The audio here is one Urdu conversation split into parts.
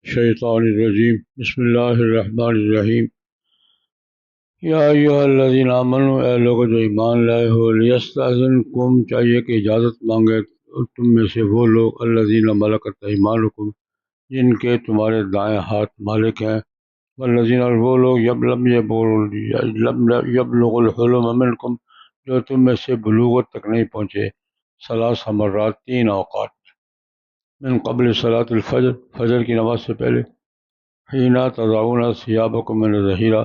الشیطان الرجیم بسم اللہ الرحمن الرحیم یا ایھا الذین آمنوا، اے لوگ جو ایمان لائے ہو، لیستأذنکم چاہیے کہ اجازت مانگے تم میں سے وہ لوگ الذین ملکت ایمانکم جن کے تمہارے دائیں ہاتھ مالک ہیں، والذین اور وہ لوگ لم یبلغوا الحلم منکم جو تم میں سے بلوغت تک نہیں پہنچے، ثلاث مرات تین اوقات من قبل صلاۃ الفجر فجر کی نماز سے پہلے، حین تضعون ثیابکم من الظہیرہ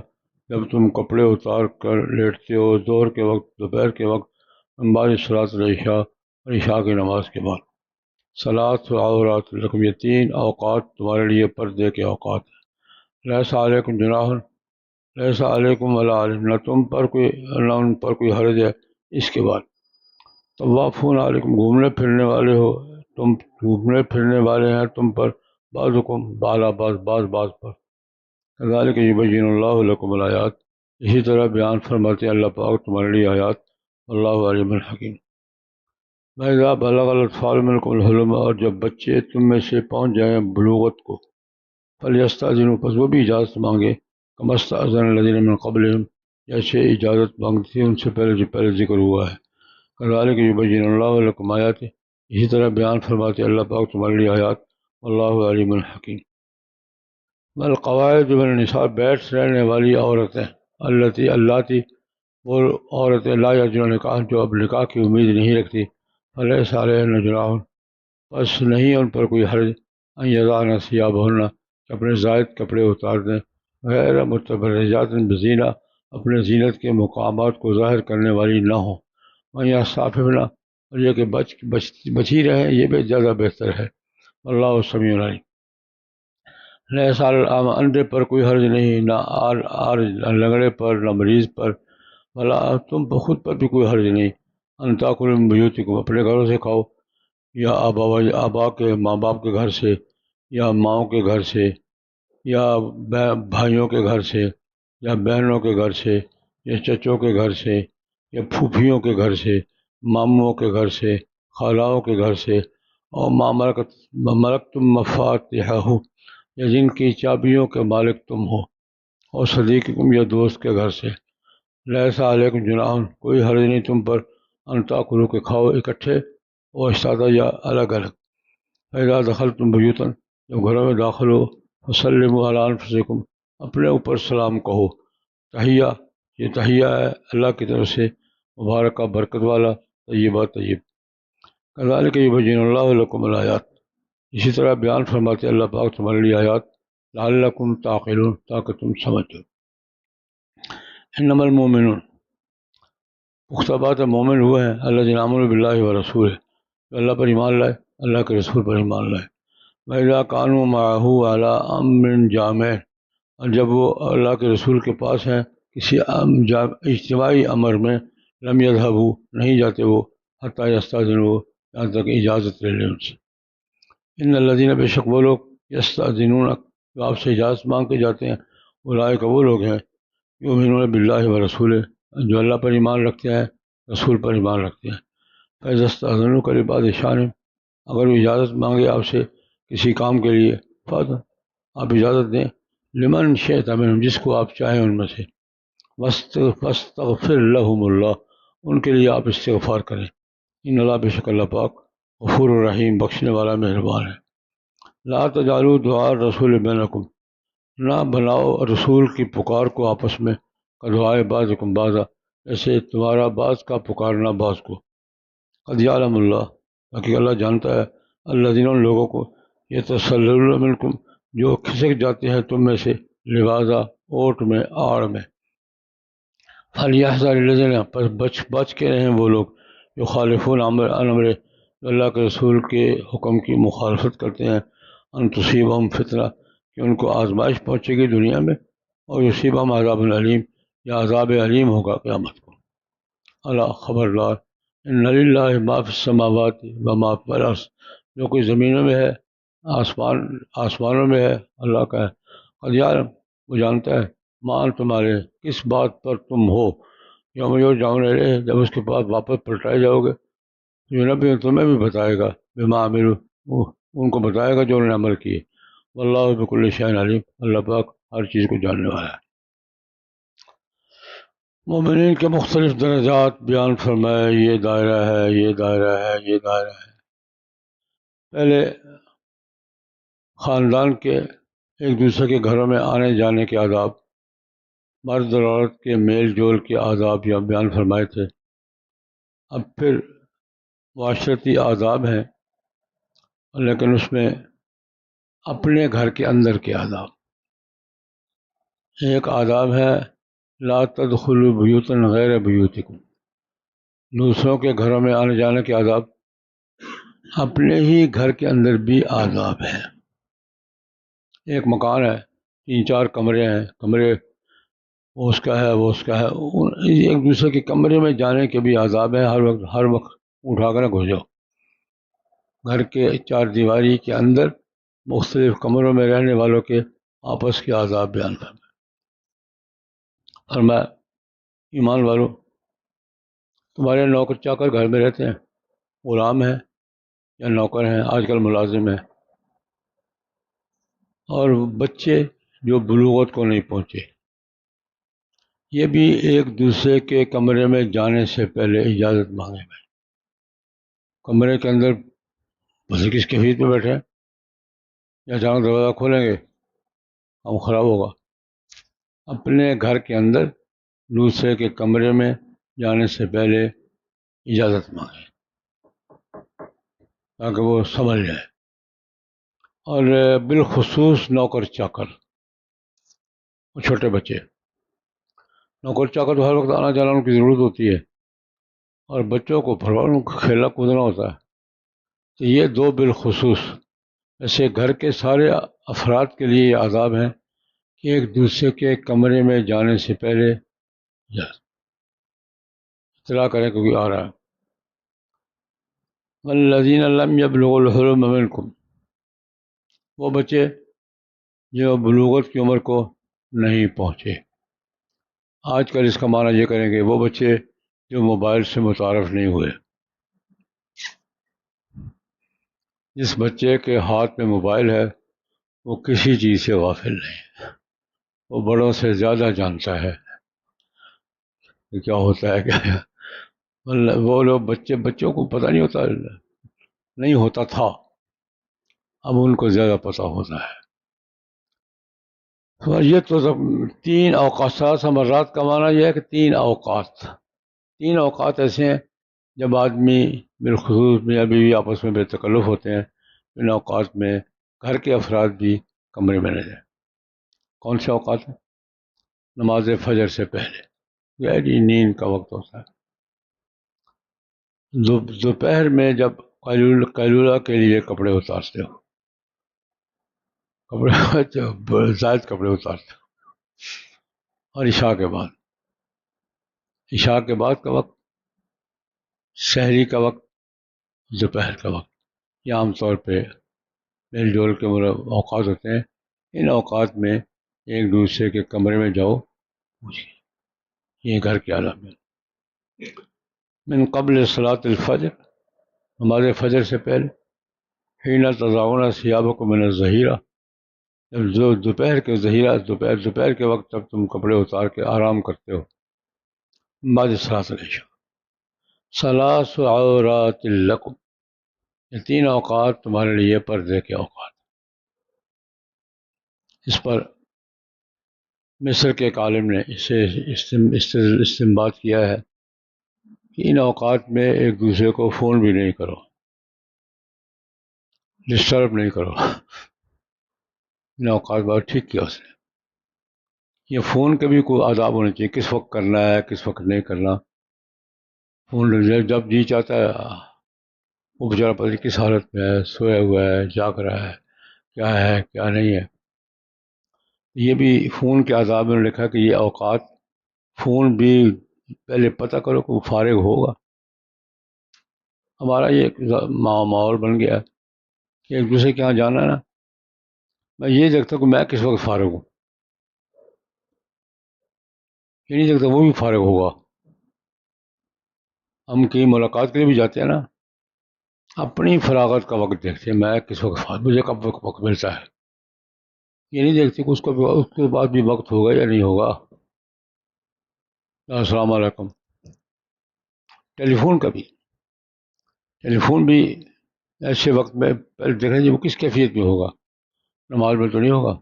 جب تم کپڑے اتار کر لیٹتے ہو ظہر کے وقت، دوپہر کے وقت، من بعد صلاۃ العشاء اور عشاء کی نماز کے بعد۔ صلاۃ عورات لکم، یہ تین اوقات تمہارے لیے پردے کے اوقات ہیں۔ لیس علیکم جناح، لیس علیکم ولا علیہم، نہ ان پر کوئی حرج ہے اس کے بعد۔ طوافون علیکم، گھومنے پھرنے والے ہو تم، گھومنے پھرنے والے ہیں تم پر، بعضکم بالا بعض پر۔ کذالک یبین اللہ لکم الآیات، اسی طرح بیان فرماتے ہیں اللہ پاک تمہارے لیے آیات، اللہ علیم الحکیم۔ وَإِذَا بَلَغَ الْأَطْفَالُ مِنْكُمُ الْحُلُمَ، اور جب بچے تم میں سے پہنچ جائیں بلوغت کو، فَلْيَسْتَأْذِنُوا، پس وہ بھی اجازت مانگے، كَمَا اسْتَأْذَنَ الَّذِينَ مِنْ قَبْلِهِمْ، جیسے اجازت مانگتی تھی ان سے پہلے جو پہلے ذکر ہوا ہے۔ کذالک یبین اللہ لکم آیاتہ، اسی طرح بیان فرماتے ہیں اللہ پاک تمہارے لیے آیات، اللہ علیم الحکیم۔ والقواعد من النساء، بیٹھ رہنے والی عورتیں، اللاتی وہ عورتیں، لا یرجون نکاح جو اب نکاح کی امید نہیں رکھتی، فلیس علیہن جناح، پس نہیں ان پر کوئی حرج، ان یضعن ثیابہن، کہ اپنے زائد کپڑے اتار دیں، غیر متبرجات بزینہ، اپنے زینت کے مقامات کو ظاہر کرنے والی نہ ہوں، وَیَستعففن، اور یہ کہ بچ ہی رہیں، یہ بھی زیادہ بہتر ہے، اللہ سمیع علیم۔ لیس علی الاعمى، اندھے پر کوئی حرج نہیں، نہ لنگڑے پر، نہ مریض پر، ولا تم پر خود پر بھی کوئی حرج نہیں، ان تاکلوا من بیوتکم، اپنے گھروں سے کھاؤ، یا آبا کے ماں باپ کے گھر سے، یا ماؤں کے گھر سے، یا بھائیوں کے گھر سے، یا بہنوں کے گھر سے، یا چچوں کے گھر سے، یا پھوپھیوں کے گھر سے، ماموں کے گھر سے، خالاؤں کے گھر سے، اور ما ملکتم مفاتحہ، یا جن کی چابیوں کے مالک تم ہو، اور صدیقکم، یا دوست کے گھر سے۔ لیس علیکم جناح، کوئی حرج نہیں تم پر، ان تاکلوا کہ کھاؤ اکٹھے، اور اشتاتا یا الگ الگ۔ فإذا دخلتم بیوتا، جب گھروں میں داخل ہو، فسلموا علی انفسکم، اپنے اوپر سلام کہو، تحیہ، یہ تحیہ ہے اللہ کی طرف سے، مبارکہ برکت والا، طیبہ طیب۔ کذالک یبین اللہ لکم الآیات، اسی طرح بیان فرماتے اللہ پاک تمہارے لیے آیات، لعلکم تعقلون، تاکہ تم سمجھو۔ انما المؤمنون، پختہ بات ہے مومن ہوئے ہیں، الذین آمنوا باللہ ورسولہ، جو اللہ پر ایمان لائے، اللہ کے رسول پر ایمان لائے، وَإِذَا كَانُوا مَعَهُ عَلَىٰ أَمْرٍ جَامِعٍ، اور جب وہ اللہ کے رسول کے پاس ہیں کسی اجتماعی امر میں، لم يذهبوا، نہیں جاتے وہ، حتیٰ یستأذنوا، یہاں تک اجازت لے لیں ان سے۔ ان الذین، بے شک وہ لوگ، یستأذنونک، جو آپ سے اجازت مانگ کے جاتے ہیں، اولئک وہ لوگ ہیں، یؤمنون باللہ ورسولہ، جو اللہ پر ایمان رکھتے ہیں، رسول پر ایمان رکھتے ہیں۔ فإذا استأذنوک لبعض شأنہم، اگر وہ اجازت مانگے آپ سے کسی کام کے لیے، فأذن، آپ اجازت دیں، لمن شئت منہم، جس کو آپ چاہیں ان میں سے، واستغفر لہم اللہ، ان کے لیے آپ استغفار کریں، ان اللہ، بے شک اللہ پاک، غفور الرحیم، بخشنے والا مہربان ہے۔ لا تجعلوا دعاء الرسول بینکم، نہ بناؤ رسول کی پکار کو آپس میں، کدعائے بعضکم بعضا، ایسے تمہارا بعض کا پکارنا بعض کو۔ قد یعلم اللہ، تاکہ اللہ جانتا ہے، الذین، ان لوگوں کو، یتسللون منکم، جو کھسک جاتے ہیں تم میں سے، لبازا، اوٹ میں، آڑ میں۔ فلیحذر الذین، پس بچ کے رہیں وہ لوگ، یخالفون عن امرہ، جو اللہ کے رسول کے حکم کی مخالفت کرتے ہیں، ان تصیبہم فتنہ، کہ ان کو آزمائش پہنچے گی دنیا میں، اور یصیبہم عذاب علیم، یا عذاب علیم ہوگا قیامت کو۔ الا، خبردار، ان للہ ما فی السماوات وما فی الارض، جو کوئی زمینوں میں ہے، آسمانوں میں ہے، اللہ کا ہے۔ قد یعلم، وہ جانتا ہے، ما تمہارے، کس بات پر تم ہو، یوم یرجعون الیہ، جب اس کے پاس واپس پلٹائے جاؤ گے، جو نبی تمہیں بھی بتائے گا، بما عملوا، ان کو بتائے گا جو انہوں نے عمل کیے، واللہ بکل شیء علیم، اللہ پاک ہر چیز کو جاننے والا ہے۔ مومنین کے مختلف درجات بیان فرمائے، یہ دائرہ ہے، یہ دائرہ ہے، یہ دائرہ ہے۔ پہلے خاندان کے ایک دوسرے کے گھروں میں آنے جانے کے آداب، مرد اور عورت کے میل جول کے آداب یا بیان فرمائے تھے۔ اب پھر معاشرتی آداب ہیں، لیکن اس میں اپنے گھر کے اندر کے آداب۔ ایک آداب ہے لا تدخلوا بیوتا غیر بیوتکم، دوسروں کے گھروں میں آنے جانے کے آداب۔ اپنے ہی گھر کے اندر بھی آداب ہیں۔ ایک مکان ہے، 3-4 کمرے ہیں، کمرے وہ اس کا ہے، وہ اس کا ہے، ایک دوسرے کے کمرے میں جانے کے بھی آداب ہیں۔ ہر وقت اٹھا کر نہ گھس جاؤ۔ گھر کے 4 دیواری کے اندر مختلف کمروں میں رہنے والوں کے آپس کے آداب بیان فرمائے۔ فرمایا ایمان والو، تمہارے نوکر چاکر گھر میں رہتے ہیں، غلام ہیں یا نوکر ہیں، آج کل ملازم ہیں، اور بچے جو بلوغت کو نہیں پہنچے، یہ بھی ایک دوسرے کے کمرے میں جانے سے پہلے اجازت مانگے گئے۔ کمرے کے اندر بس کس کیفیت پہ بیٹھے ہیں، یا اچانک دروازہ کھولیں گے کام خراب ہوگا۔ اپنے گھر کے اندر دوسرے کے کمرے میں جانے سے پہلے اجازت مانگے تاکہ وہ سمجھ جائے۔ اور بالخصوص نوکر چاکر اور چھوٹے بچے، نوکر چاکر تو ہر وقت آنا جانا ان کی ضرورت ہوتی ہے، اور بچوں کو ان کو کھیلنا کودنا ہوتا ہے، تو یہ دو بالخصوص ایسے گھر کے سارے افراد کے لیے یہ آداب ہیں کہ ایک دوسرے کے کمرے میں جانے سے پہلے اطلاع کریں کہ کوئی آ رہا ہے۔ والذین لم یبلغوا الحلم منکم، وہ بچے جو بلوغت کی عمر کو نہیں پہنچے۔ آج کل اس کا معنی یہ کریں گے وہ بچے جو موبائل سے متعارف نہیں ہوئے۔ جس بچے کے ہاتھ میں موبائل ہے وہ کسی چیز سے غافل نہیں، وہ بڑوں سے زیادہ جانتا ہے کہ کیا ہوتا ہے کیا۔ وہ لوگ بچوں کو پتہ نہیں ہوتا، نہیں ہوتا تھا، اب ان کو زیادہ پتہ ہوتا ہے۔ اور یہ تو 3 اوقات، 7 مرات کا معنی یہ ہے کہ 3 اوقات ایسے ہیں جب آدمی بالخصوص میاں بیوی آپس میں بے تکلف ہوتے ہیں، ان اوقات میں گھر کے افراد بھی کمرے میں نہ جائیں۔ کون سے اوقات ہیں؟ نماز فجر سے پہلے، گہری نیند کا وقت ہوتا ہے۔ دوپہر میں جب قیلولہ کے لیے کپڑے اتارتے ہو، زائد کپڑے اتارتے ہو، اور عشاء کے بعد کا وقت، سحری کا وقت، دوپہر کا وقت، یہ عام طور پہ میل جول کے اوقات ہوتے ہیں۔ ان اوقات میں ایک دوسرے کے کمرے میں جاؤ، یہ گھر کے آداب ہے۔ من قبل صلاۃ الفجر، نماز فجر سے پہلے، حین تضعون ثیابکم من الظہیرہ، جب جو دوپہر کے وقت جب تم کپڑے اتار کے آرام کرتے ہو، بعد صلاۃ العشاء، ثلاث عورات لکم، یہ 3 اوقات تمہارے لیے پردے کے اوقات۔ اس پر مصر کے ایک عالم نے اسے استنباط کیا ہے کہ ان اوقات میں ایک دوسرے کو فون بھی نہیں کرو، ڈسٹرب نہیں کرو۔ ان اوقات بات ٹھیک کیا اس نے۔ یہ فون کے بھی کوئی آداب ہونے چاہیے، کس وقت کرنا ہے، کس وقت نہیں کرنا۔ فون جب جی چاہتا ہے، وہ بیچارہ پتہ نہیں کس حالت میں ہے، سویا ہوا ہے، جاگ رہا ہے کیا نہیں ہے۔ یہ بھی فون کے آداب میں لکھا کہ یہ اوقات فون بھی پہلے پتہ کرو کہ وہ فارغ ہوگا۔ ہمارا یہ ماحول بن گیا کہ ایک دوسرے کے یہاں جانا ہے نا، میں یہ دیکھتا ہوں کہ میں کس وقت فارغ ہوں، یہ نہیں دیکھتا وہ بھی فارغ ہوگا۔ ہم کہیں ملاقات کے لیے بھی جاتے ہیں نا، اپنی فراغت کا وقت دیکھتے ہیں، میں کس وقت فارغ، مجھے کب وقت ملتا ہے۔ یہ نہیں دیکھتی کہ اس کے بعد بھی وقت ہوگا یا نہیں ہوگا. السلام علیکم. ٹیلی فون بھی ایسے وقت میں پہلے دیکھنا چاہیے وہ کس کیفیت میں ہوگا. نماز میں تو نہیں ہوگا،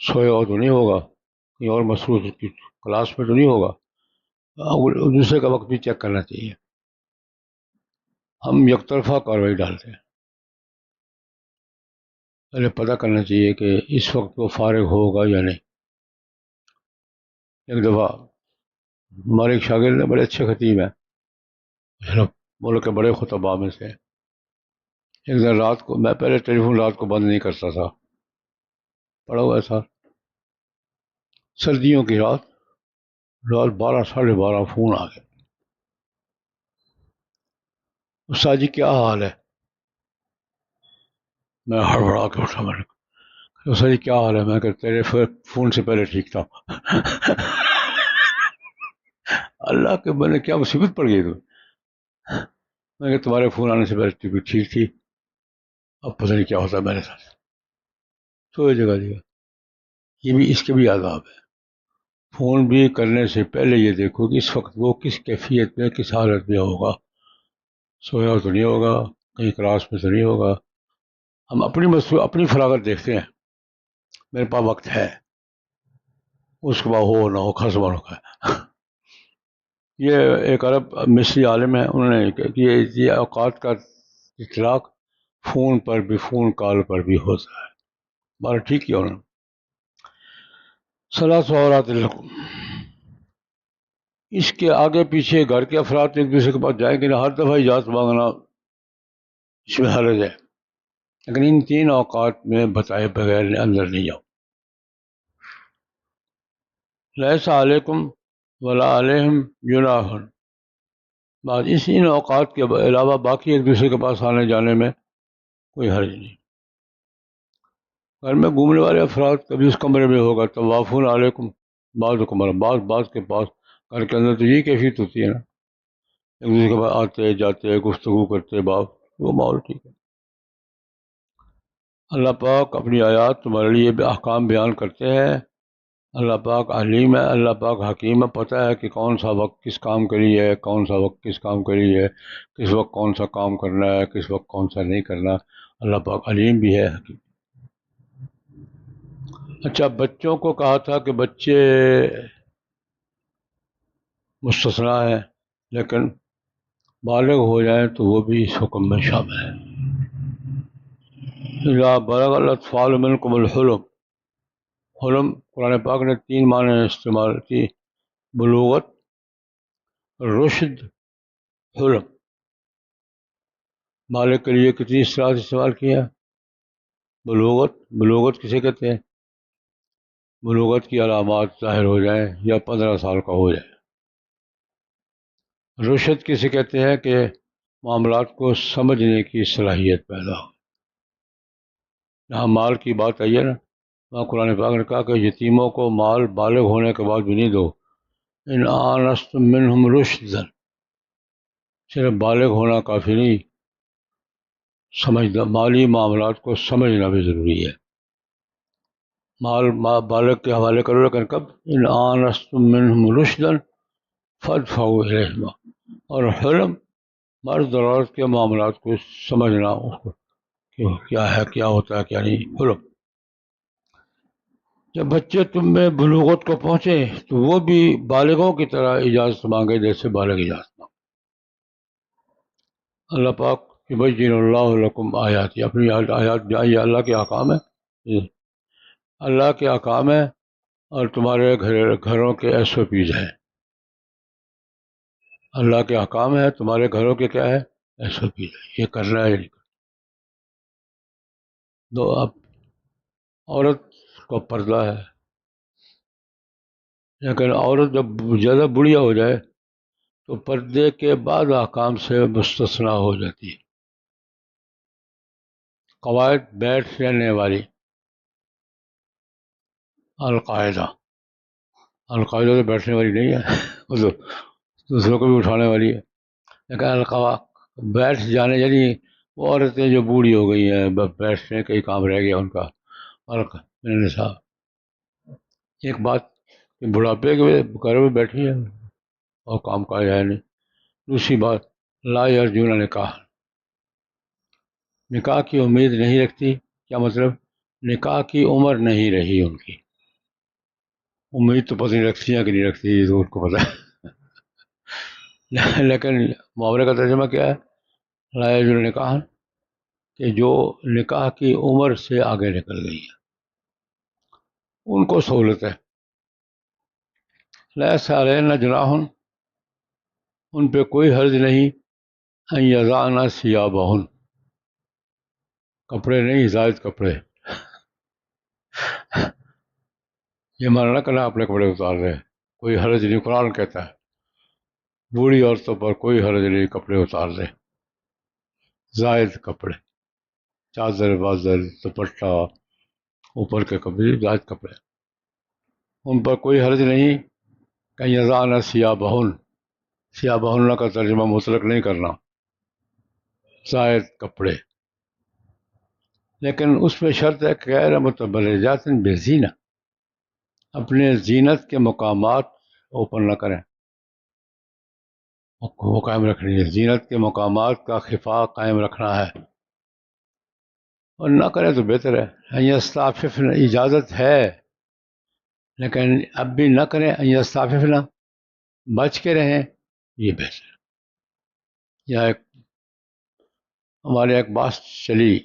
سوئے ہو تو نہیں ہوگا، کہیں اور مصروف کی کلاس میں تو نہیں ہوگا. دوسرے کا وقت بھی چیک کرنا چاہیے. ہم یک طرفہ کارروائی ڈالتے ہیں. پہلے پتہ کرنا چاہیے کہ اس وقت وہ فارغ ہوگا یا نہیں. ایک دفعہ ہمارے ایک شاگرد نے، بڑے اچھے خطیب ہیں، ملک کے بڑے خطباء میں سے. ایک دن رات کو، میں پہلے ٹیلی فون رات کو بند نہیں کرتا تھا، پڑا ہوا تھا. سردیوں کی رات 12 12:30 فون آ گیا. استاد جی کیا حال ہے؟ میں ہڑبڑا کے اٹھا. میں نے کہا استاد جی کیا حال ہے؟ میں کہ تیرے فون سے پہلے ٹھیک تھا. اللہ کے، میں نے کیا مصیبت پڑ گئی تم. میں کہ تمہارے فون آنے سے پہلے ٹھیک تھی، اب پتہ نہیں کیا ہوتا ہے میرے ساتھ. سوئے جگہ دیا. یہ بھی اس کے بھی آداب ہے. فون بھی کرنے سے پہلے یہ دیکھو کہ اس وقت وہ کس کیفیت میں، کس حالت میں ہوگا. سویا تو نہیں ہوگا، کہیں کلاس میں تو نہیں ہوگا. ہم اپنی فراغت دیکھتے ہیں. میرے پاس وقت ہے، اس کے بعد ہو نہ ہو خزمہ رکھا ہے. یہ ایک عرب مصری عالم ہے، انہوں نے کہ یہ اوقات کا اطلاق فون پر بھی، فون کال پر بھی ہوتا ہے. بارہ ٹھیک کیا انہوں نے. ثلاث عورات لکم، اس کے آگے پیچھے گھر کے افراد ایک دوسرے کے پاس جائیں گے نہ، ہر دفعہ اجازت مانگنا اس میں حرج ہے، لیکن ان 3 اوقات میں بتائے بغیر اندر نہیں جاؤ. لیس علیکم ولا علیہم جناح، بعد ان اوقات کے علاوہ باقی ایک دوسرے کے پاس آنے جانے میں کوئی حرج نہیں. گھر میں گھومنے والے افراد کبھی اس کمرے میں ہوگا، طوافون علیکم بعضکم علی بعض کے پاس. گھر کے اندر تو یہی کیفیت ہوتی ہے نا، ایک دوسرے کے پاس آتے جاتے گفتگو کرتے، باپ وہ ماحول ٹھیک ہے. اللہ پاک اپنی آیات تمہارے لیے احکام بیان کرتے ہیں. اللہ پاک علیم ہے، اللہ پاک حکیم ہے. پتہ ہے کہ کون سا وقت کس کام کے لیے ہے، کون سا وقت کس کام کے لیے ہے، کس وقت کون سا کام کرنا ہے، کس وقت کون سا نہیں کرنا. اللہ پاک علیم بھی ہے، حکیم. اچھا، بچوں کو کہا تھا کہ بچے مستثنیٰ ہیں، لیکن بالغ ہو جائیں تو وہ بھی اس حکم میں شامل ہیں. اذا بلغ الاطفال منکم الحلم، حلم قرآن پاک نے 3 معنی استعمال کی: بلوغت، رشد، حلم. بالغ کے لیے کتنی اصطلاحات استعمال کیا؟ بلوغت کسے کہتے ہیں؟ بلوغت کی علامات ظاہر ہو جائیں یا 15 سال کا ہو جائے. رشد کسے کہتے ہیں؟ کہ معاملات کو سمجھنے کی صلاحیت پیدا ہو. یہاں مال کی بات آئی ہے نا، وہاں قرآن پاک نے کہا کہ یتیموں کو مال بالغ ہونے کے بعد بھی نہیں دو. ان آنستم منہم رشدا، صرف بالغ ہونا کافی نہیں، سمجھنا، مالی معاملات کو سمجھنا بھی ضروری ہے. مال بالغ کے حوالے کرو، لیکن کب؟ ان آنستم منہم رشدا فادفعوا الیہما. اور حلم مرد اور عورت کے معاملات کو سمجھنا، اس کو کیا ہے، کیا ہوتا ہے، کیا نہیں. حلم. جب بچے تم میں بلوغت کو پہنچے تو وہ بھی بالغوں کی طرح اجازت مانگے جیسے بالغ اجازت مانگے. اللہ پاک یبین اللہ لکم آیاتی، اپنی آیات یہ اللہ کے احکام ہے، اللہ کے احکام ہے، اور تمہارے گھروں کے ایس او پیز ہیں. اللہ کے احکام ہے، تمہارے گھروں کے کیا ہے؟ ایس او پیز ہے. یہ کرنا ہے. اب عورت کا پردہ ہے، لیکن عورت جب زیادہ بڑھیا ہو جائے تو پردے کے بعد احکام سے مستثنیٰ ہو جاتی ہے. قواعد بیٹھ رہنے والی، القاعدہ تو بیٹھنے والی نہیں ہے، وہ تو دوسروں کو بھی اٹھانے والی ہے. لیکن بیٹھ جانے، یعنی وہ عورتیں جو بوڑھی ہو گئی ہیں، بس بیٹھنے کا ہی کام رہ گیا ان کا. من النساء. ایک بات کہ بڑھاپے کے گھر میں بیٹھی ہے اور کام کاج ہے نہیں. دوسری بات لا یرجون نکاح، نکاح کی امید نہیں رکھتی. کیا مطلب؟ نکاح کی عمر نہیں رہی ان کی. امید تو پتہ نہیں رکھتی ہیں کہ نہیں رکھتی، یہ تو ان کو پتہ ہے. لیکن محاورے کا ترجمہ کیا ہے؟ لا یرجون نکاح، کہ جو نکاح کی عمر سے آگے نکل گئی ہے ان کو سہولت ہے. لیس علیہن جناح، ان پہ کوئی حرج نہیں. ان یضعن ثیابہن، کپڑے نہیں، زائد کپڑے. یہ مانا نہ کرنا اپنے کپڑے اتار رہے ہیں، کوئی حرج نہیں. قرآن کہتا ہے بوڑھی عورتوں پر کوئی حرج نہیں کپڑے اتار دیں. زائد کپڑے، چادر وادر دوپٹہ، اوپر کے کپڑے، زائد کپڑے، ان پر کوئی حرج نہیں. کہ یضعن ثیابہن، ثیابہن کا ترجمہ مطلق نہیں کرنا، زائد کپڑے. لیکن اس میں شرط ہے کہ غیر متبرجات بزینہ، اپنے زینت کے مقامات اوپن نہ کریں، وہ قائم رکھنی ہے. زینت کے مقامات کا خفا قائم رکھنا ہے، اور نہ کریں تو بہتر ہے. یستعففن، اجازت ہے لیکن اب بھی نہ کریں. یستعففن، بچ کے رہیں، یہ بہتر ہے. یا ایک ہمارے ایک بات چلی،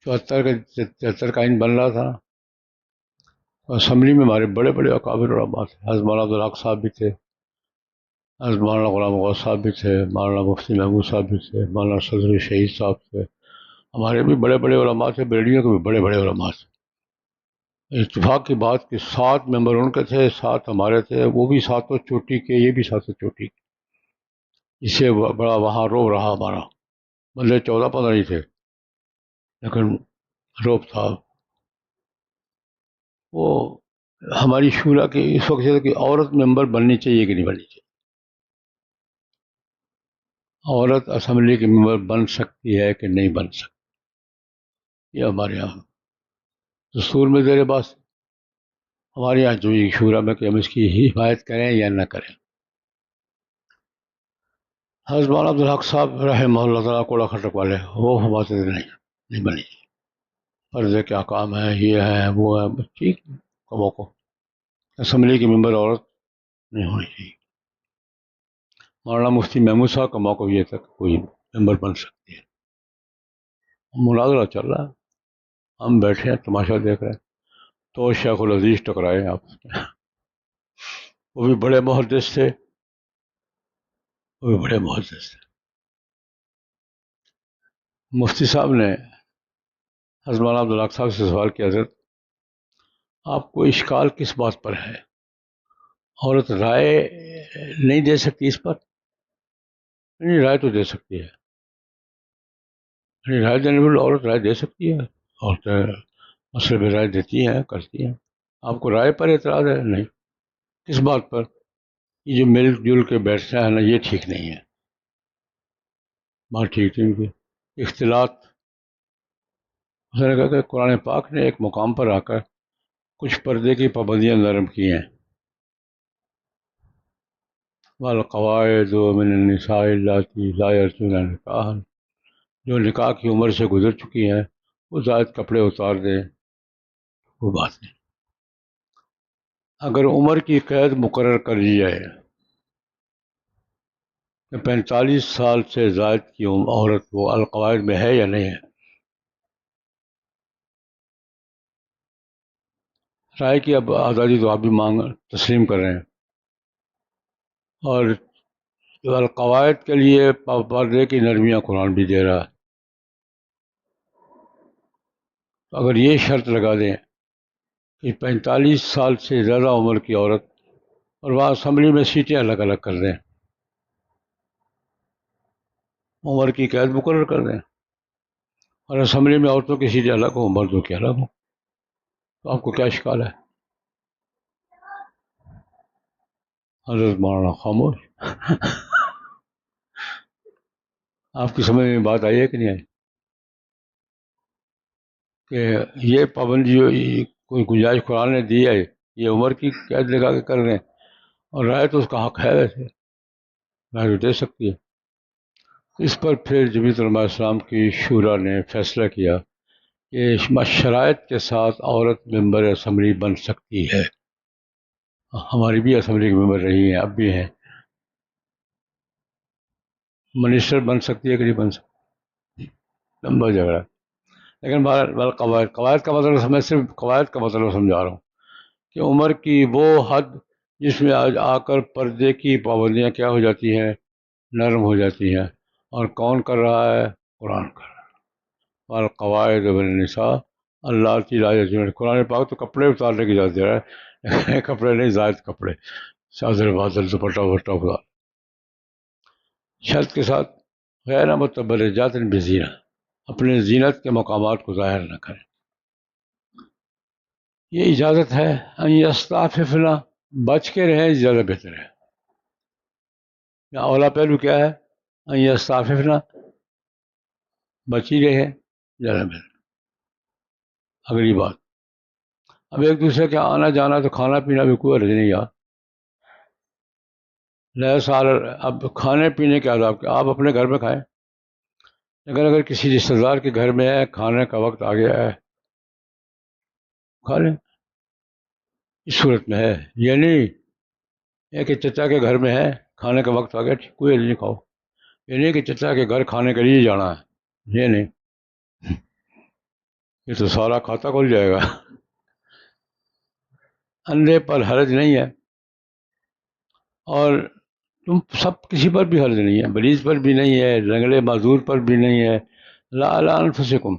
74 کا آئین بن رہا تھا، اسمبلی میں ہمارے بڑے بڑے اکابر علماء تھے. حضرت مولانا عبدالحق صاحب بھی تھے، حضرت مولانا غلام غوث صاحب بھی تھے، مولانا مفتی محمود صاحب بھی تھے، مولانا صدر شہید صاحب تھے. ہمارے بھی بڑے بڑے علماء تھے، بریلیوں کے بھی بڑے بڑے علماء تھے. اتفاق کی بات کہ 7 ممبر ان کے تھے، 7 ہمارے تھے. وہ بھی ساتوں چوٹی کے، یہ بھی ساتوں چوٹی کے. اس سے بڑا وہاں روب رہا ہمارا. بندے 14-15 ہی تھے لیکن روب تھا. وہ ہماری شورا کی اس وقت سے کہ عورت ممبر بننی چاہیے کہ نہیں بننی چاہیے. عورت اسمبلی کے ممبر بن سکتی ہے کہ نہیں بن سکتی، یہ ہمارے یہاں دستور میں زیر بحث. ہمارے یہاں جو یہ شورا میں کہ ہم اس کی حمایت کریں یا نہ کریں. حضرت مولانا عبدالحق صاحب رحمہ اللہ تعالیٰ کوڑا کھٹک والے، وہ فرماتے تھے نہیں بنی، پردے کیا کام ہے، یہ ہے وہ ہے. ٹھیک، کبوں کو اسمبلی کی ممبر عورت نہیں ہونی چاہیے. مولانا مفتی محمود صاحب کا موقع یہ تھا کہ کوئی ممبر بن سکتی ہے. مناظرہ چل رہا ہے، ہم بیٹھے ہیں تماشا دیکھ رہے ہیں، تو شیخ العزیز ٹکرائے آپ. وہ بھی بڑے محدث تھے، وہ بھی بڑے محدث تھے. مفتی صاحب نے حضرت مولانا عبدالحق صاحب سے سوال کیا، حضرت آپ کو اشکال کس بات پر ہے؟ عورت رائے نہیں دے سکتی اس پر؟ نہیں، رائے تو دے سکتی ہے. رائے دینے والے عورت رائے دے سکتی ہے، عورتیں مسئلے پہ رائے دیتی ہیں، کرتی ہیں. آپ کو رائے پر اعتراض ہے؟ نہیں. کس بات پر؟ یہ جو مل جل کے بیٹھنا ہے نا، یہ ٹھیک نہیں ہے. بات ٹھیک نہیں ہے. اختلاط، اس نے کہا کہ قرآن پاک نے ایک مقام پر آ کر کچھ پردے کی پابندیاں نرم کی ہیں. والقواعد من النساء اللاتي لا يرجون نکاحا، جو نکاح کی عمر سے گزر چکی ہیں وہ زائد کپڑے اتار دیں، وہ بات نہیں. اگر عمر کی قید مقرر کر لی جائے کہ 45 سال سے زائد کی عورت وہ القواعد میں ہے یا نہیں ہے، رائے کی اب آزادی تو آپ بھی تسلیم کر رہے ہیں، اور القواعد کے لیے پردے کی نرمیاں قرآن بھی دے رہا ہے. تو اگر یہ شرط لگا دیں کہ 45 سال سے زیادہ عمر کی عورت، اور وہاں اسمبلی میں سیٹیں الگ الگ کر دیں، عمر کی قید مقرر کر دیں، اور اسمبلی میں عورتوں کی سیٹیں الگ ہوں، مردوں کی الگ ہوں، تو آپ کو کیا اشکال ہے؟ حضرت مولانا خاموش. آپ کی سمجھ میں بات آئی ہے کہ نہیں آئی؟ کہ یہ پابندی کوئی گنجائش قرآن نے دی ہے، یہ عمر کی قید لگا کے کر رہے ہیں، اور رائے تو اس کا حق ہے، ویسے رائے تو دے سکتی ہے۔ اس پر پھر جمیعت علماء اسلام کی شورا نے فیصلہ کیا کہ شرائط کے ساتھ عورت ممبر اسمبلی بن سکتی ہے۔ ہماری بھی اسمبلی کے ممبر رہی ہیں، اب بھی ہیں، منسٹر بن سکتی ہے کہ نہیں بن سکتی، لمبا جھگڑا ہے۔ لیکن بہرحال قواعد کا مطلب میں صرف قواعد کا مطلب سمجھا رہا ہوں کہ عمر کی وہ حد جس میں آج آ کر پردے کی پابندیاں کیا ہو جاتی ہیں، نرم ہو جاتی ہیں، اور کون کر رہا ہے؟ قرآن کر رہا ہے۔ اور قواعد من النساء اللاتي لا يجوزن، قرآن پاک تو کپڑے اتارنے کی اجازت دے رہا ہے کپڑے نہیں، زائد کپڑے، چادر بادل دوپٹہ وپٹہ اتار، شرط کے ساتھ غیر متبرجات بزینہ، اپنے زینت کے مقامات کو ظاہر نہ کریں۔ یہ اجازت ہے، ان یستعففن، بچ کے رہیں زیادہ بہتر ہے۔ یا اولا پہلو کیا ہے؟ ان یستعففن، بچی رہے زیادہ بہتر۔ اگلی بات، اب ایک دوسرے کے آنا جانا تو کھانا پینا بھی کوئی حرج نہیں یار، نئے سال، اب کھانے پینے کے آداب کے آپ اپنے گھر میں کھائیں، لیکن اگر کسی رشتہ دار کے گھر میں ہے، کھانے کا وقت آ گیا ہے، کھا لیں، اس صورت میں ہے۔ یہ نہیں ہے کہ چچا کے گھر میں ہے، کھانے کا وقت آ گیا، کوئی حرج نہیں، کھاؤ۔ یہ نہیں کہ چچا کے گھر کھانے کے لیے جانا ہے، یہ نہیں، یہ تو سارا کھاتا کھل جائے گا۔ اندھے پر حرج نہیں ہے، اور تم سب کسی پر بھی حرج نہیں ہے، مریض پر بھی نہیں ہے، رنگلے معذور پر بھی نہیں ہے۔ لا علی انفسکم،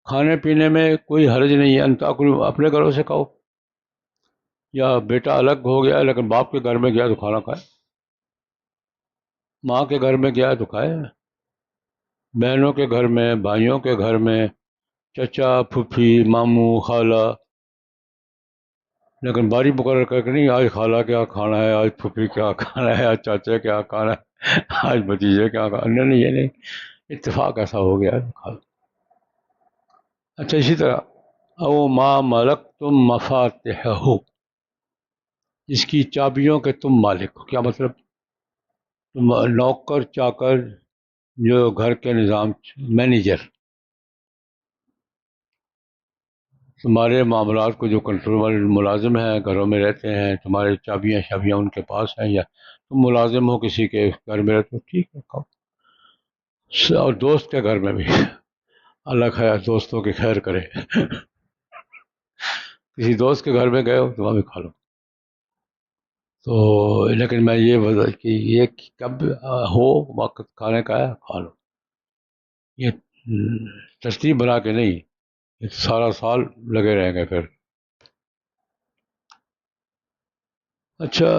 کھانے پینے میں کوئی حرج نہیں ہے، ان تاکلوا، اپنے گھروں سے کھاؤ، یا بیٹا الگ ہو گیا لیکن باپ کے گھر میں گیا تو کھانا کھائے، ماں کے گھر میں گیا تو کھائے، بہنوں کے گھر میں، بھائیوں کے گھر میں، چچا پھوپھی ماموں خالہ، لیکن باری مقرر کر کے نہیں، آج خالہ کیا کھانا ہے، آج پھوپھی کیا کھانا ہے، آج چاچا کیا کھانا ہے، آج بھتیجے کیا کھانا، نہیں نہیں، یہ نہیں، اتفاق ایسا ہو گیا ہے، کھا لو۔ اچھا، اسی طرح او ما ملکتم مفاتحہ، جس کی چابیوں کے تم مالک ہو، کیا مطلب؟ تم نوکر چاکر، جو گھر کے نظام، مینیجر، تمہارے معاملات کو جو کنٹرول والے ملازم ہیں، گھروں میں رہتے ہیں، تمہاری چابیاں شابیاں ان کے پاس ہیں، یا تم ملازم ہو کسی کے گھر میں رہتے ہو، ٹھیک ہے، کھاؤ۔ اور دوست کے گھر میں بھی، اللہ خیر دوستوں کی خیر کرے، کسی دوست کے گھر میں گئے ہو تو وہاں بھی کھا لو۔ تو لیکن میں یہ بتا کہ یہ کب ہو وقت کھانے کا ہے، کھا لو، یہ ترتیب بنا کے نہیں، یہ سارا سال لگے رہیں گے پھر۔ اچھا،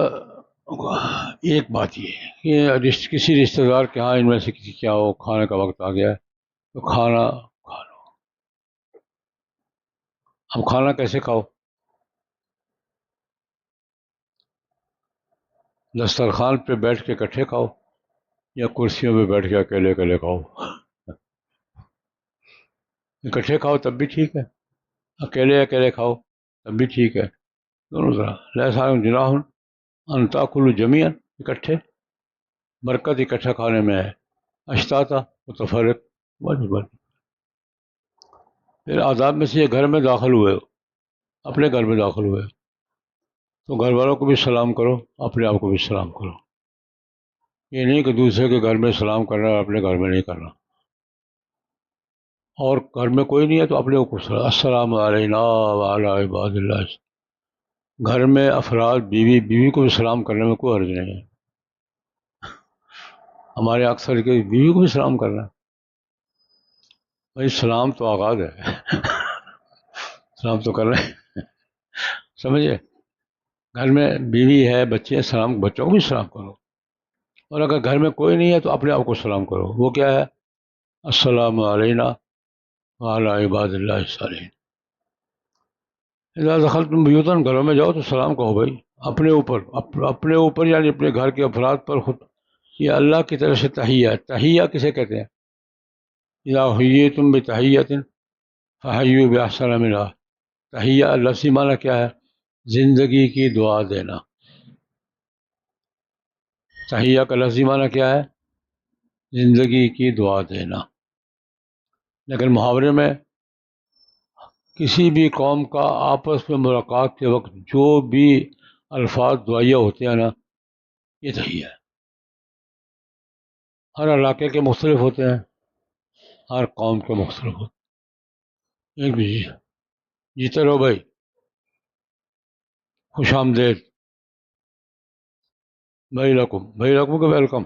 ایک بات یہ ہے کہ کسی رشتہ دار کے ہاں ان میں سے کسی کیا ہو، کھانے کا وقت آ گیا ہے تو کھانا کھا لو۔ اب کھانا کیسے کھاؤ؟ دسترخوان پہ بیٹھ کے اکٹھے کھاؤ، یا کرسیوں پہ بیٹھ کے اکیلے اکیلے کھاؤ؟ اکٹھے کھاؤ تب بھی ٹھیک ہے، اکیلے اکیلے کھاؤ تب بھی ٹھیک ہے، دونوں طرح۔ لیسا جناح ان تاکلوا جمیعا، اکٹھے، برکت اکٹھا کھانے میں ہے، اشتاتا متفرق واجب۔ پھر آداب میں سے یہ گھر میں داخل ہوئے ہو، اپنے گھر میں داخل ہوئے تو گھر والوں کو بھی سلام کرو، اپنے آپ کو بھی سلام کرو، یہ نہیں کہ دوسرے کے گھر میں سلام کرنا اور اپنے گھر میں نہیں کرنا، اور گھر میں کوئی نہیں ہے تو اپنے کو سلام، السلام علینا وعلی عباد اللہ۔ گھر میں افراد، بیوی کو بھی سلام کرنے میں کوئی حرج نہیں ہے، ہمارے اکثر کے بیوی کو بھی سلام کرنا ہے، بھائی سلام تو آغاز ہے، سلام تو کر رہے ہیں، سمجھے؟ گھر میں بیوی ہے، بچے ہیں، سلام، بچوں کو بھی سلام کرو، اور اگر گھر میں کوئی نہیں ہے تو اپنے آپ کو سلام کرو، وہ کیا ہے؟ السلام علینا وعلی عباد اللہ الصالحین۔ اذا دخلتم بیوتا، گھروں میں جاؤ تو سلام کہو بھائی، اپنے اوپر، اپنے اوپر یعنی اپنے گھر کے افراد پر خود، یہ اللہ کی طرف سے تحیہ ہے۔ تحیہ کسے کہتے ہیں؟ اذا حییتم بتحیۃ فحیوا بأحسن منہا، تحیہ لفظی معنی کیا ہے؟ زندگی کی دعا دینا۔ تحیہ کا لفظی معنی کیا ہے؟ زندگی کی دعا دینا۔ لیکن محاورے میں کسی بھی قوم کا آپس میں ملاقات کے وقت جو بھی الفاظ دعائیہ ہوتے ہیں نا، یہ تحیہ ہے۔ ہر علاقے کے مختلف ہوتے ہیں، ہر قوم کے مختلف ہوتے ہیں۔ ایک بھی جیتے رہو بھائی، خوش آمدید، بھائی لکم، بھائی لکم کا ویلکم،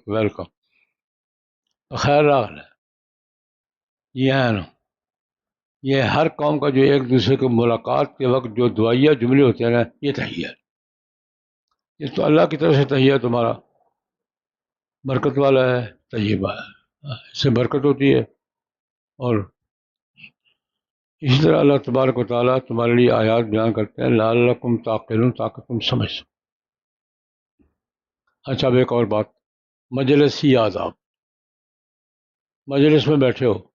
ویلکم، خیر راغل، یہ ہے نا، یہ ہر قوم کا جو ایک دوسرے کے ملاقات کے وقت جو دعائیہ جملے ہوتے ہیں نا، یہ تحیہ ہے۔ یہ تو اللہ کی طرف سے تحیہ تمہارا برکت والا ہے، طیبہ ہے، اس سے برکت ہوتی ہے۔ اور اسی طرح اللہ تبارک و تعالیٰ تمہارے لیے آیات بیان کرتے ہیں لعلکم تعقلون، تاکہ تم سمجھ سکو۔ اچھا، اب ایک اور بات، مجلسی آداب۔ مجلس میں بیٹھے ہو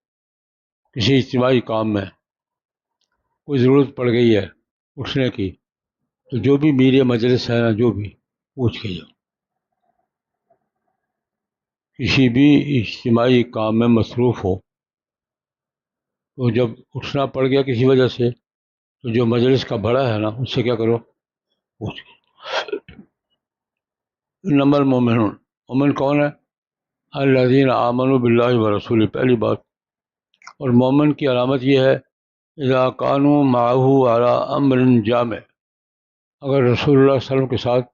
کسی اجتماعی کام میں، کوئی ضرورت پڑ گئی ہے اٹھنے کی، تو جو بھی میرے مجلس ہے نا، جو بھی پوچھ کے جاؤ۔ کسی بھی اجتماعی کام میں مصروف ہو تو جب اٹھنا پڑ گیا کسی وجہ سے، تو جو مجلس کا بڑا ہے نا، اس سے کیا کرو؟ پوچھ کے۔ نمبر مومنون، مومن کون ہے؟ الذین آمنوا باللہ ورسولہ، پہلی بات۔ اور مومن کی علامت یہ ہے اذا کانوا معہ علی امر جامع، اگر رسول اللہ صلی اللہ علیہ وسلم کے ساتھ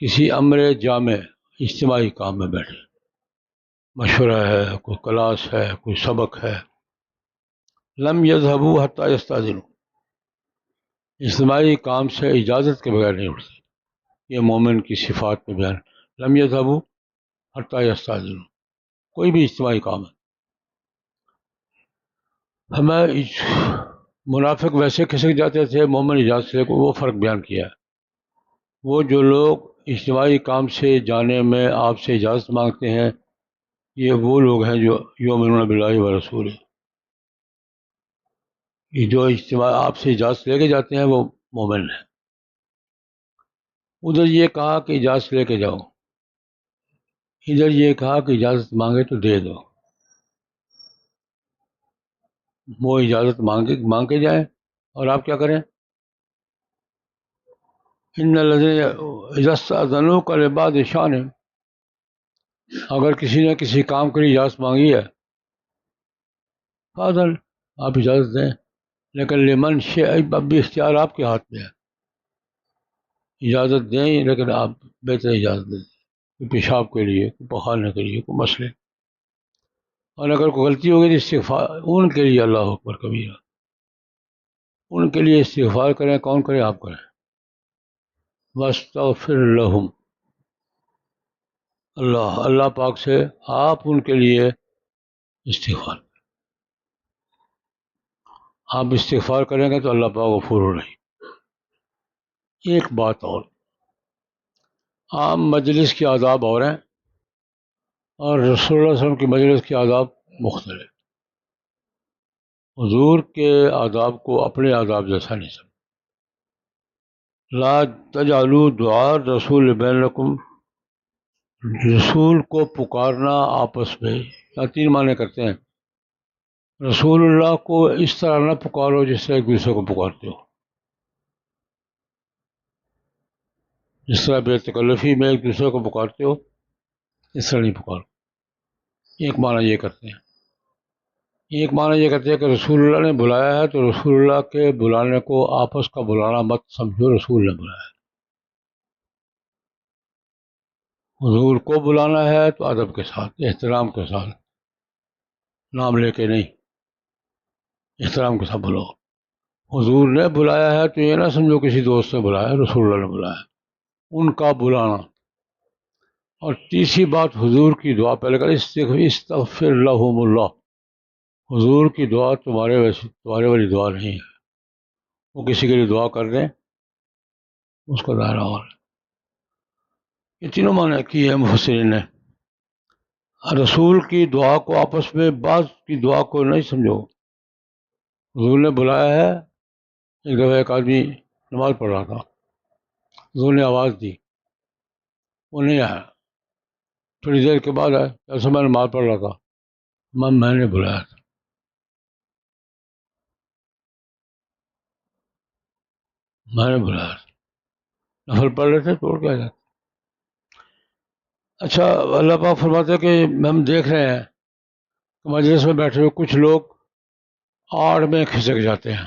کسی امر جامع اجتماعی کام میں بیٹھے، مشورہ ہے، کوئی کلاس ہے، کوئی سبق ہے، لم یذهبوا حتی یستأذنوا، اجتماعی کام سے اجازت کے بغیر نہیں اٹھتے۔ یہ مومن کی صفات میں بیان، لم یذهبوا حتی یستأذنوا، کوئی بھی اجتماعی کام ہے۔ ہمیں منافق ویسے کھسک جاتے تھے، مومن اجازت سے، وہ فرق بیان کیا ہے۔ وہ جو لوگ اجتماعی کام سے جانے میں آپ سے اجازت مانگتے ہیں، یہ وہ لوگ ہیں جو یؤمنون باللہ ورسولہ، یہ جو اجتماع آپ سے اجازت لے کے جاتے ہیں وہ مومن ہیں۔ ادھر یہ کہا کہ اجازت لے کے جاؤ، ادھر یہ کہا کہ اجازت مانگے تو دے دو۔ وہ اجازت مانگ کے جائیں اور آپ کیا کریں؟ ان الذین اذا استأذنوک لبعض شأنہم، اگر کسی نے کسی کام کے لیے اجازت مانگی ہے، فاضل، آپ اجازت دیں، لیکن لمن شاء، اب بھی اختیار آپ کے ہاتھ میں ہے، اجازت دیں لیکن آپ بہتر اجازت دیں، کوئی پیشاب کے لیے، کوئی پخانے کے لیے، کوئی مسئلے۔ اور اگر کوئی غلطی ہوگی تو استغفار ان کے لیے، اللہ اکبر کبیرہ، ان کے لیے استغفار کریں۔ کون کرے؟ آپ کریں۔ واستغفر لہم، اللہ پاک سے آپ ان کے لیے استغفار، آپ استغفار کریں گے تو اللہ پاک غفور الرحیم۔ ایک بات اور، عام مجلس کے آداب اور ہیں اور رسول اللہ صلی اللہ علیہ وسلم کی مجلس کے آداب مختلف۔ حضور کے آداب کو اپنے آداب جیسا نہیں سمجھ۔ لا تجعلوا دعاء الرسول بینکم، رسول کو پکارنا آپس میں، یا تین معنی کرتے ہیں۔ رسول اللہ کو اس طرح نہ پکارو جس طرح ایک دوسرے کو پکارتے ہو، جس طرح بے تکلفی میں ایک دوسرے کو پکارتے ہو، اس طرح نہیں پکارو۔ ایک معنی یہ کرتے ہیں، ایک معنی یہ کرتے ہیں کہ رسول اللہ نے بلایا ہے تو رسول اللہ کے بلانے کو آپس کا بلانا مت سمجھو، رسول نے بلایا ہے۔ حضور کو بلانا ہے تو ادب کے ساتھ، احترام کے ساتھ، نام لے کے نہیں، احترام کے ساتھ بلاؤ۔ حضور نے بلایا ہے تو یہ نہ سمجھو کسی دوست نے بلایا ہے، رسول اللہ نے بلایا ہے، ان کا بلانا۔ اور تیسری بات، حضور کی دعا پہلے کر، استغفر لہم اللہ، حضور کی دعا تمہارے والی دعا نہیں ہے، وہ کسی کے لیے دعا کر دیں اس کا دائرہ اور ہے۔ یہ تینوں معنی کی ہے مفسرین نے۔ رسول کی دعا کو آپس میں بعض کی دعا کو نہیں سمجھو. حضور نے بلایا ہے. ایک دفعہ ایک آدمی نماز پڑھ رہا تھا، حضور نے آواز دی، وہ نہیں آیا. تھوڑی دیر کے بعد آیا، ایسا میں نماز پڑھ رہا تھا، میں نے بلایا تھا. میں نے بلایا تھا. نفل پڑھ رہے تھے، توڑ کے آ جاتے. اچھا، اللہ پاک فرماتے ہیں کہ ہم دیکھ رہے ہیں کہ مجلس میں بیٹھے ہوئے کچھ لوگ آڑ میں کھسک جاتے ہیں،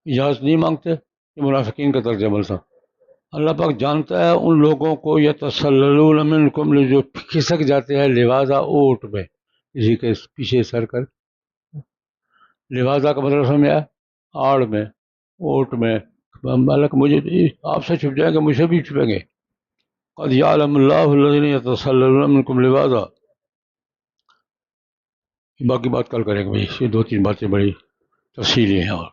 اجازت نہیں مانگتے. یہ منافقین کا طرز عمل تھا. اللہ پاک جانتا ہے ان لوگوں کو، یتسللون منکم، جو کھسک جاتے ہیں لواذا اونٹ میں، کسی کے پیچھے سر کر. لواذا کا مطلب سمجھ آیا؟ آڑ میں، اونٹ میں. اللہ کہ مجھے آپ سے چھپ جائیں گے، مجھ سے بھی چھپیں گے. قد یعلم اللہ الذین یتسللون منکم لواذا. باقی بات کل کریں گے بھائی، یہ دو تین باتیں بڑی تفصیلی ہیں. اور